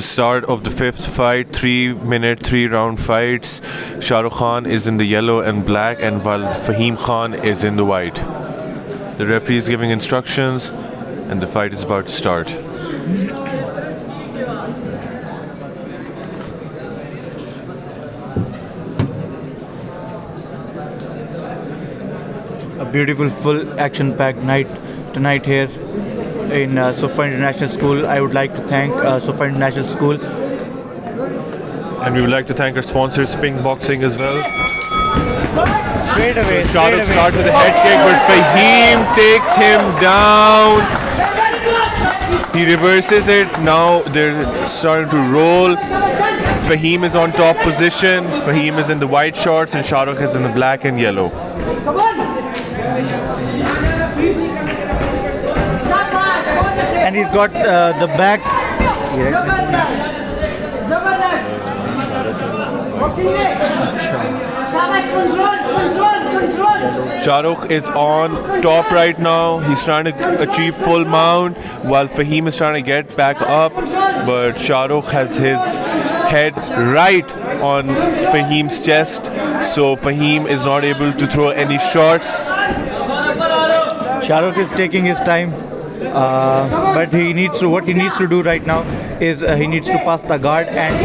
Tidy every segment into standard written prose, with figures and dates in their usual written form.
the start of the fifth fight, 3-minute, 3-round fights. Shah Rukh Khan is in the yellow and black, and while Fahim Khan is in the white. The referee is giving instructions, and the fight is about to start. A beautiful, full action-packed night tonight here in Sofa International School. I would like to thank Sofa International School. And we would like to thank our sponsors, Pink Boxing, as well. Straight away, Shah Rukh starts with a head kick, but Fahim takes him down. He reverses it. Now they're starting to roll. Fahim is on top position. Fahim is in the white shorts, and Shah Rukh is in the black and yellow. And he's got the back. Shah Rukh is on top right now. He's trying to achieve full mount while Fahim is trying to get back up. But Shah Rukh has his head right on Fahim's chest. So Fahim is not able to throw any shots. Shah Rukh is taking his time. But what he needs to do right now is he needs to pass the guard and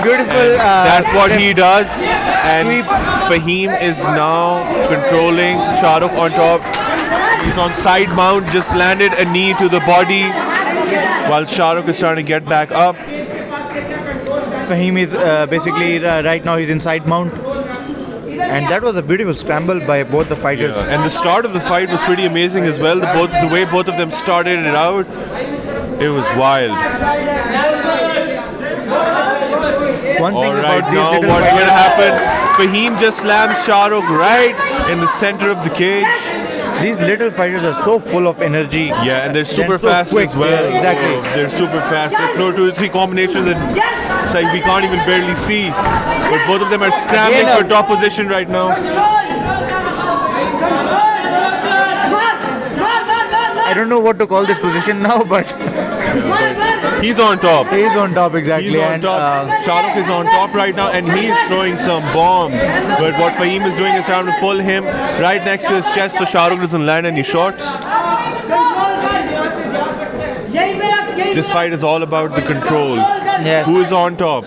beautiful. That's what he does. And sweep. Fahim is now controlling Shah Rukh on top. He's on side mount, just landed a knee to the body while Shah Rukh is trying to get back up. Fahim is basically right now he's in side mount. And that was a beautiful scramble by both the fighters. Yeah. And the start of the fight was pretty amazing as well. The way both of them started it out, it was wild. One thing Alright, about these now little what's fighters, going to happen? Fahim just slams Shah Rukh right in the center of the cage. these little fighters are so full of energy. Yeah, and they're super so fast quick. as well. Yeah, exactly. Oh, they're super fast. They throw 2 or 3 combinations that it's like we can't even barely see. But both of them are scrambling Again, for top position right now. I don't know what to call this position now, but He's on top. he's on top exactly. He's on and, top. Shah Rukh is on top right now, and he's throwing some bombs. But what Fahim is doing is trying to pull him right next to his chest so Shah Rukh doesn't land any shots. This fight is all about the control. Yes. Who is on top?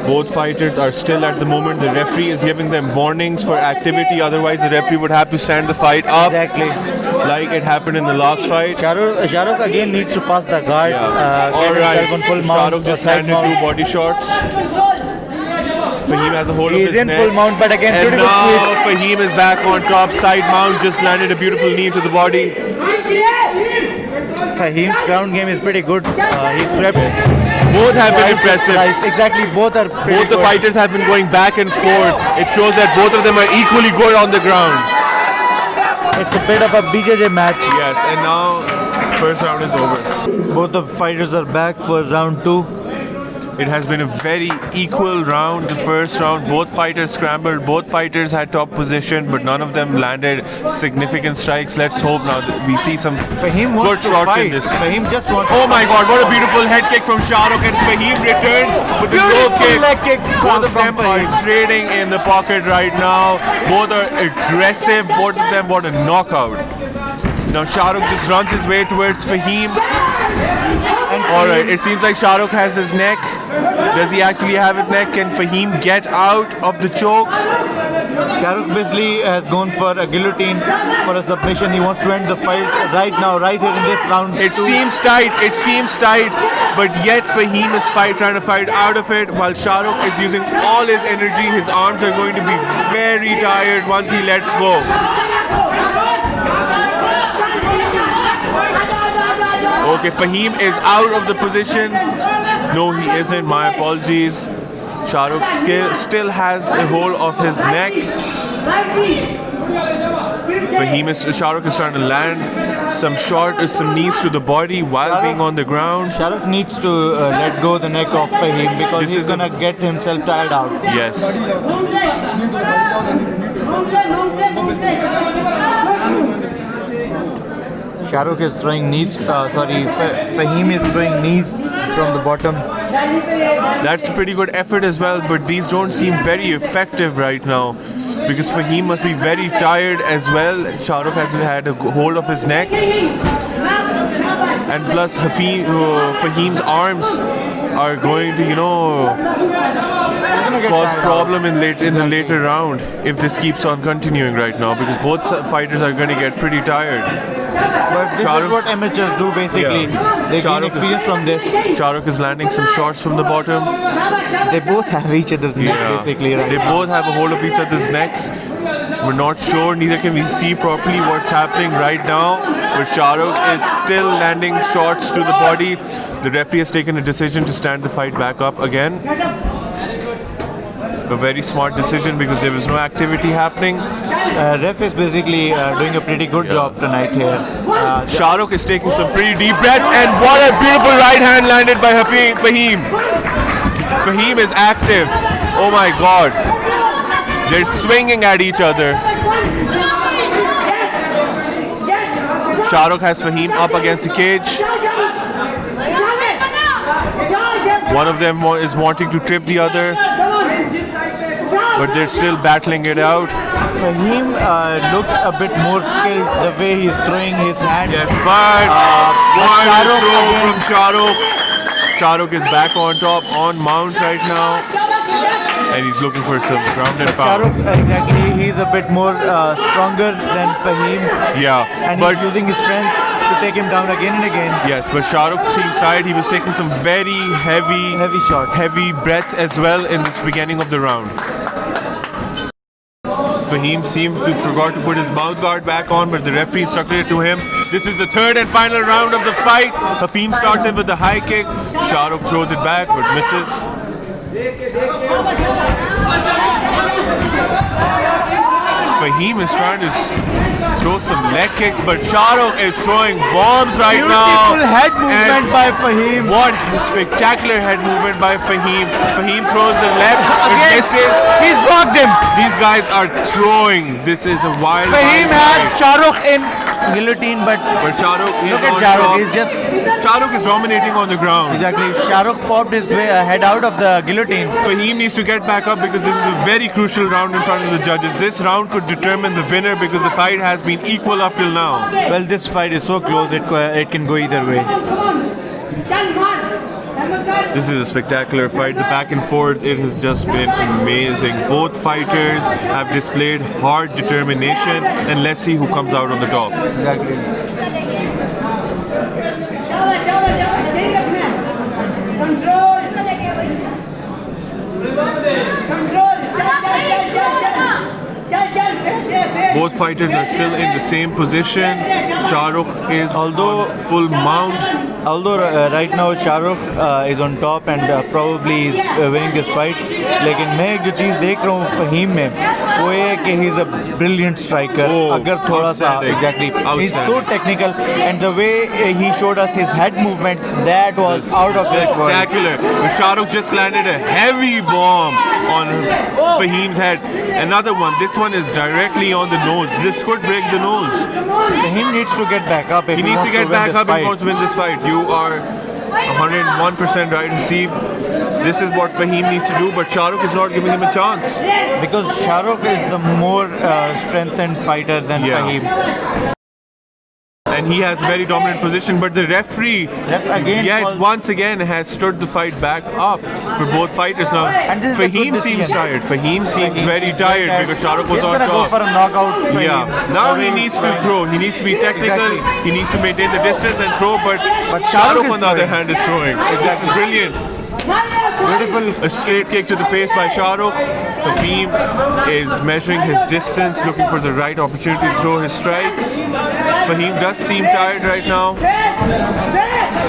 Both fighters are still at the moment. The referee is giving them warnings for activity. Otherwise, the referee would have to stand the fight up, Exactly. like it happened in the last fight. Shah Rukh again needs to pass the guard. Get All right. himself on full Shah mount. Rukh just side landed 2 mount. body shots. Fahim has a hold of He his is in neck. full mount, but again And beautiful now sweep. Fahim is back on top. Side mount just landed a beautiful knee to the body. Fahim's ground game is pretty good. He swept. Both have been twice, impressive. thrice. Exactly, both are pretty Both the good. fighters have been going back and forth. It shows that both of them are equally good on the ground. It's a bit of a BJJ match. Yes, and now first round is over. Both the fighters are back for round 2. It has been a very equal round. The first round, both fighters scrambled. Both fighters had top position, but none of them landed significant strikes. Let's hope now that we see some Fahim good wants to shots fight. in this. Fahim just wants Oh my God! What a beautiful head kick from Shah Rukh, and Fahim returns with a low Beautiful kick. leg kick Both of from them are Fahim. trading in the pocket right now. Both are aggressive. Both of them want a knockout. Now Shah Rukh just runs his way towards Fahim. All right, it seems like Shah Rukh has his neck. Does he actually have his neck? Can Fahim get out of the choke? Shah Rukh basically has gone for a guillotine for a submission. He wants to end the fight right now, right here in this round. It 2. seems tight, but yet Fahim is trying to fight out of it while Shah Rukh is using all his energy. His arms are going to be very tired once he lets go. Okay, Fahim is out of the position. No, he isn't. My apologies. Shah Rukh still has a hold of his neck. Shahrukh is trying to land some knees to the body while being on the ground. Shahrukh needs to let go the neck of Fahim because This he's is a- gonna get himself tired out. Yes. Shahrukh is throwing knees. Fahim is throwing knees from the bottom. That's a pretty good effort as well, but these don't seem very effective right now because Fahim must be very tired as well. Shahrukh has had a hold of his neck, and plus Fahim's arms are going to, cause problem in the later round if this keeps on continuing right now because both fighters are going to get pretty tired. But this is what amateurs do basically. Yeah. They gain experience from this. Shahrukh is landing some shots from the bottom. They both have each other's neck basically, right? They both have a hold of each other's necks. We're not sure, neither can we see properly what's happening right now. But Shahrukh is still landing shots to the body. The referee has taken a decision to stand the fight back up again. A very smart decision because there was no activity happening. Ref is basically doing a pretty good job tonight here. Shahrukh is taking some pretty deep breaths, and what a beautiful right hand landed by Fahim. Fahim is active. Oh my God. They're swinging at each other. Shahrukh has Fahim up against the cage. One of them is wanting to trip the other, but they're still battling it out. Fahim looks a bit more skilled the way he's throwing his hands. Yes, but one throw from Shahrukh. Shahrukh is back on top, on mount right now, and he's looking for some ground and pound. Shahrukh, exactly, he's a bit more stronger than Fahim. Yeah, And but he's using his strength to take him down again and again. yes, but Shahrukh seems tired. He was taking some very Heavy shots. heavy breaths as well in this beginning of the round. Fahim seems to forgot to put his mouth guard back on, but the referee instructed it to him. This is the third and final round of the fight. Fahim starts in with the high kick. Shahrukh throws it back but misses. Fahim is trying to throw some leg kicks, but Shahrukh is throwing bombs right now. Beautiful head movement And by Fahim. what spectacular head movement by Fahim. Fahim throws the left, it misses. He's rocked him. These guys are throwing. This is a wild Fahim wild has fight. Shahrukh in guillotine, but But Shahrukh is look at on Shahrukh. top. He's just Shahrukh is dominating on the ground. exactly. Shahrukh popped his head out of the guillotine. Fahim needs to get back up because this is a very crucial round in front of the judges. This round could determine the winner because the fight has been equal up till now. Well, this fight is so close. It can go either way. This is a spectacular fight. The back and forth, it has just been amazing. Both fighters have displayed hard determination, and let's see who comes out on the top. Exactly. Both fighters are still in the same position. Shahrukh is Although- on full mount. Although right now Shahrukh is on top and probably is winning this fight, लेकिन मैं एक जो चीज़ देख रहा हूँ फहीम में वो ये है कि he's a brilliant striker. Oh, अगर थोड़ा सा outstanding. exactly, he's so Outstanding. technical and the way he showed us his head movement, that was out of this world. Spectacular. But Shahrukh just landed a heavy bomb on Fahim's head. Another one. This one is directly on the nose. This could break the nose. Fahim needs to get back up if He needs wants to get win back this up if he fight. wants to win this fight. You are 101% right. And see, this is what Fahim needs to do, but Shahrukh is not giving him a chance. Because Shahrukh is the more strengthened fighter than Yeah. Fahim. And he has a very dominant position, but the referee Ref again calls- once again has stood the fight back up for both fighters now. And this is a good Fahim seems decision. tired. Fahim seems very tired because Shahrukh was He's on gonna go top. for a knockout. Fahim. Yeah, now he needs to throw. He needs to be technical. Exactly. He needs to maintain the distance and throw. But Shahrukh Shahrukh, is on the other throwing. hand, is throwing. This is brilliant. Beautiful. A straight kick to the face by Shahrukh. Fahim is measuring his distance, looking for the right opportunity to throw his strikes. Fahim does seem tired right now.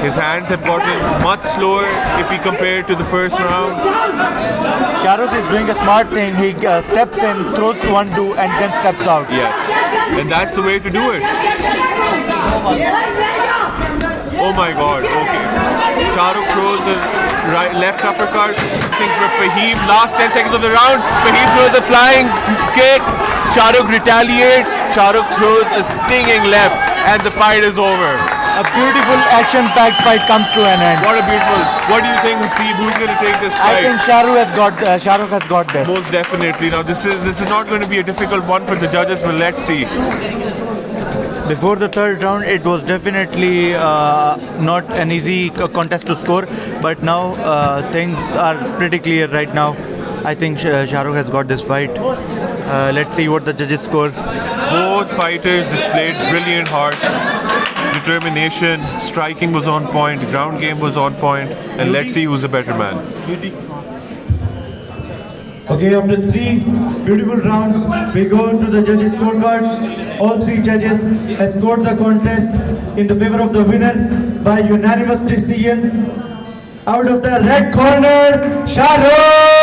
His hands have gotten much slower if we compare it to the first round. Shah Rukh is doing a smart thing. He steps in, throws 1-2, and then steps out. Yes, and that's the way to do it. Oh my God, okay. Shah Rukh throws a left uppercut. I think for Fahim, last 10 seconds of the round, Fahim throws a flying kick. Shah Rukh retaliates. Shah Rukh throws a stinging left, and the fight is over. A beautiful action-packed fight comes to an end. What a beautiful. What do you think, Haseeb? Who's going to take this I fight? think Shah Rukh has got this. Most definitely. Now this is not going to be a difficult one for the judges, but let's see. Before the third round, it was definitely not an easy contest to score, but now things are pretty clear right now. I think Shah Rukh has got this fight. Let's see what the judges score. Both fighters displayed brilliant heart, determination, striking was on point, ground game was on point, and let's see who's a better man. Okay, after 3 beautiful rounds, we go to the judges' scorecards. All 3 judges have scored the contest in the favor of the winner by unanimous decision. Out of the red corner, Shah Rukh!